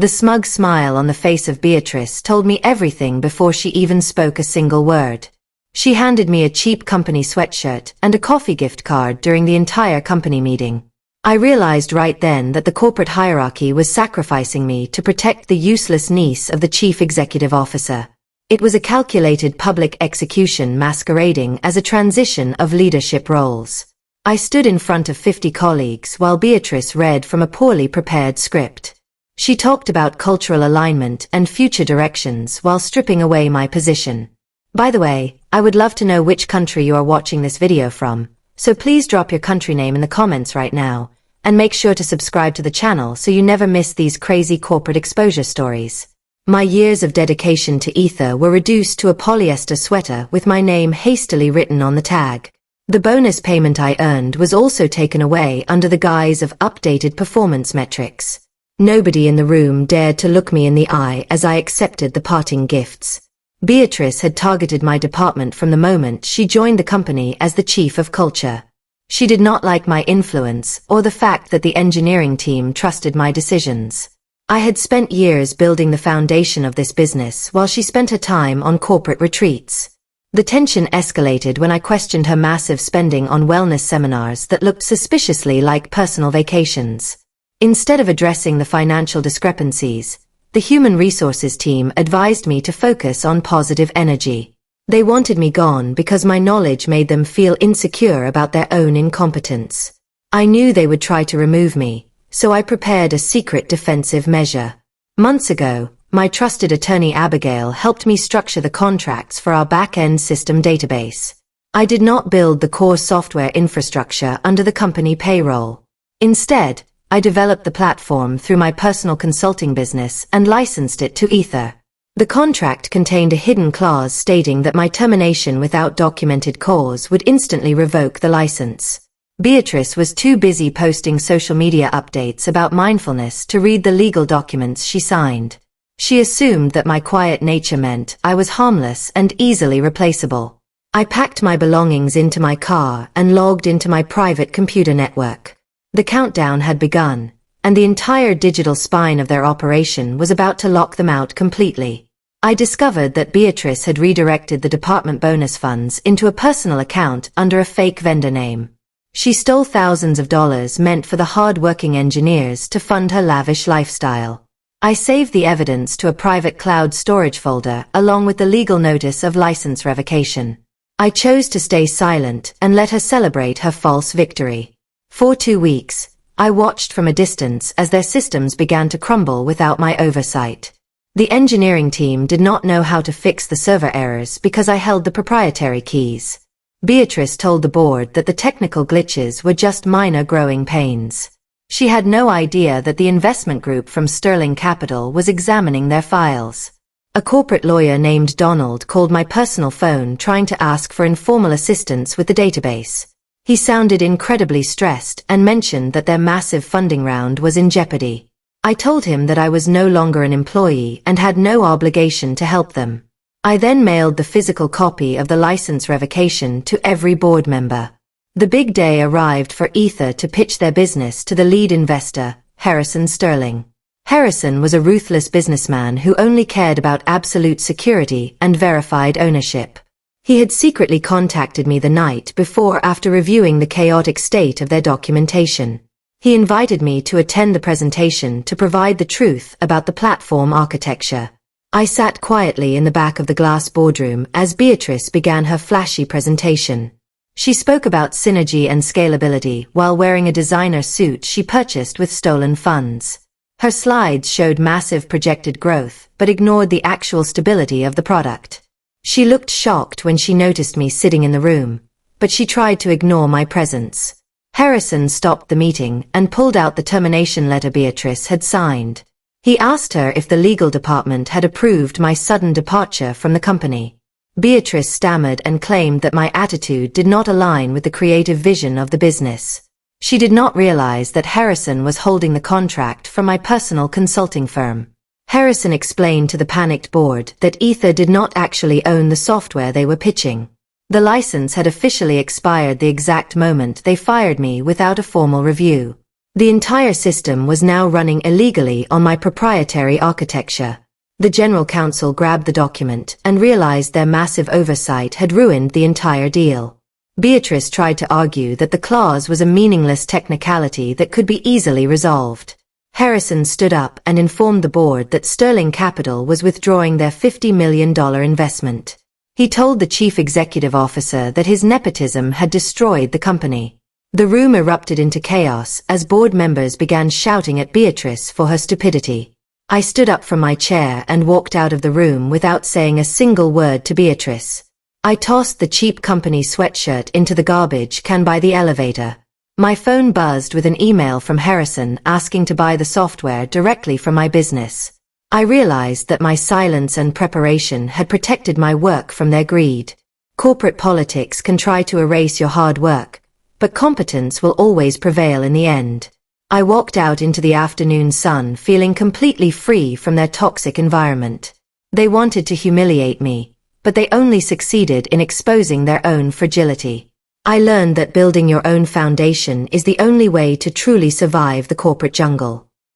The smug smile on the face of Beatrice told me everything before she even spoke a single word. She handed me a cheap company sweatshirt and a coffee gift card during the entire company meeting. I realized right then that the corporate hierarchy was sacrificing me to protect the useless niece of the chief executive officer. It was a calculated public execution masquerading as a transition of leadership roles. I stood in front of 50 colleagues while Beatrice read from a poorly prepared script. She talked about cultural alignment and future directions while stripping away my position. By the way, I would love to know which country you are watching this video from, so please drop your country name in the comments right now, and make sure to subscribe to the channel so you never miss these crazy corporate exposure stories. My years of dedication to Ether were reduced to a polyester sweater with my name hastily written on the tag. The bonus payment I earned was also taken away under the guise of updated performance metrics. Nobody in the room dared to look me in the eye as I accepted the parting gifts. Beatrice had targeted my department from the moment she joined the company as the chief of culture. She did not like my influence or the fact that the engineering team trusted my decisions. I had spent years building the foundation of this business while she spent her time on corporate retreats. The tension escalated when I questioned her massive spending on wellness seminars that looked suspiciously like personal vacations. Instead of addressing the financial discrepancies, the human resources team advised me to focus on positive energy. They wanted me gone because my knowledge made them feel insecure about their own incompetence. I knew they would try to remove me, so I prepared a secret defensive measure. Months ago, my trusted attorney Abigail helped me structure the contracts for our back-end system database. I did not build the core software infrastructure under the company payroll. Instead, I developed the platform through my personal consulting business and licensed it to Ether. The contract contained a hidden clause stating that my termination without documented cause would instantly revoke the license. Beatrice was too busy posting social media updates about mindfulness to read the legal documents she signed. She assumed that my quiet nature meant I was harmless and easily replaceable. I packed my belongings into my car and logged into my private computer network. The countdown had begun, and the entire digital spine of their operation was about to lock them out completely. I discovered that Beatrice had redirected the department bonus funds into a personal account under a fake vendor name. She stole thousands of dollars meant for the hard-working engineers to fund her lavish lifestyle. I saved the evidence to a private cloud storage folder along with the legal notice of license revocation. I chose to stay silent and let her celebrate her false victory. For 2 weeks, I watched from a distance as their systems began to crumble without my oversight. The engineering team did not know how to fix the server errors because I held the proprietary keys. Beatrice told the board that the technical glitches were just minor growing pains. She had no idea that the investment group from Sterling Capital was examining their files. A corporate lawyer named Donald called my personal phone trying to ask for informal assistance with the database. He sounded incredibly stressed and mentioned that their massive funding round was in jeopardy. I told him that I was no longer an employee and had no obligation to help them. I then mailed the physical copy of the license revocation to every board member. The big day arrived for Ether to pitch their business to the lead investor, Harrison Sterling. Harrison was a ruthless businessman who only cared about absolute security and verified ownership. He had secretly contacted me the night before after reviewing the chaotic state of their documentation. He invited me to attend the presentation to provide the truth about the platform architecture. I sat quietly in the back of the glass boardroom as Beatrice began her flashy presentation. She spoke about synergy and scalability while wearing a designer suit she purchased with stolen funds. Her slides showed massive projected growth but ignored the actual stability of the product. She looked shocked when she noticed me sitting in the room, but she tried to ignore my presence. Harrison stopped the meeting and pulled out the termination letter Beatrice had signed. He asked her if the legal department had approved my sudden departure from the company. Beatrice stammered and claimed that my attitude did not align with the creative vision of the business. She did not realize that Harrison was holding the contract from my personal consulting firm. Harrison explained to the panicked board that Ether did not actually own the software they were pitching. The license had officially expired the exact moment they fired me without a formal review. The entire system was now running illegally on my proprietary architecture. The general counsel grabbed the document and realized their massive oversight had ruined the entire deal. Beatrice tried to argue that the clause was a meaningless technicality that could be easily resolved. Harrison stood up and informed the board that Sterling Capital was withdrawing their $50 million investment. He told the chief executive officer that his nepotism had destroyed the company. The room erupted into chaos as board members began shouting at Beatrice for her stupidity. I stood up from my chair and walked out of the room without saying a single word to Beatrice. I tossed the cheap company sweatshirt into the garbage can by the elevator. My phone buzzed with an email from Harrison asking to buy the software directly from my business. I realized that my silence and preparation had protected my work from their greed. Corporate politics can try to erase your hard work, but competence will always prevail in the end. I walked out into the afternoon sun feeling completely free from their toxic environment. They wanted to humiliate me, but they only succeeded in exposing their own fragility. I learned that building your own foundation is the only way to truly survive the corporate jungle.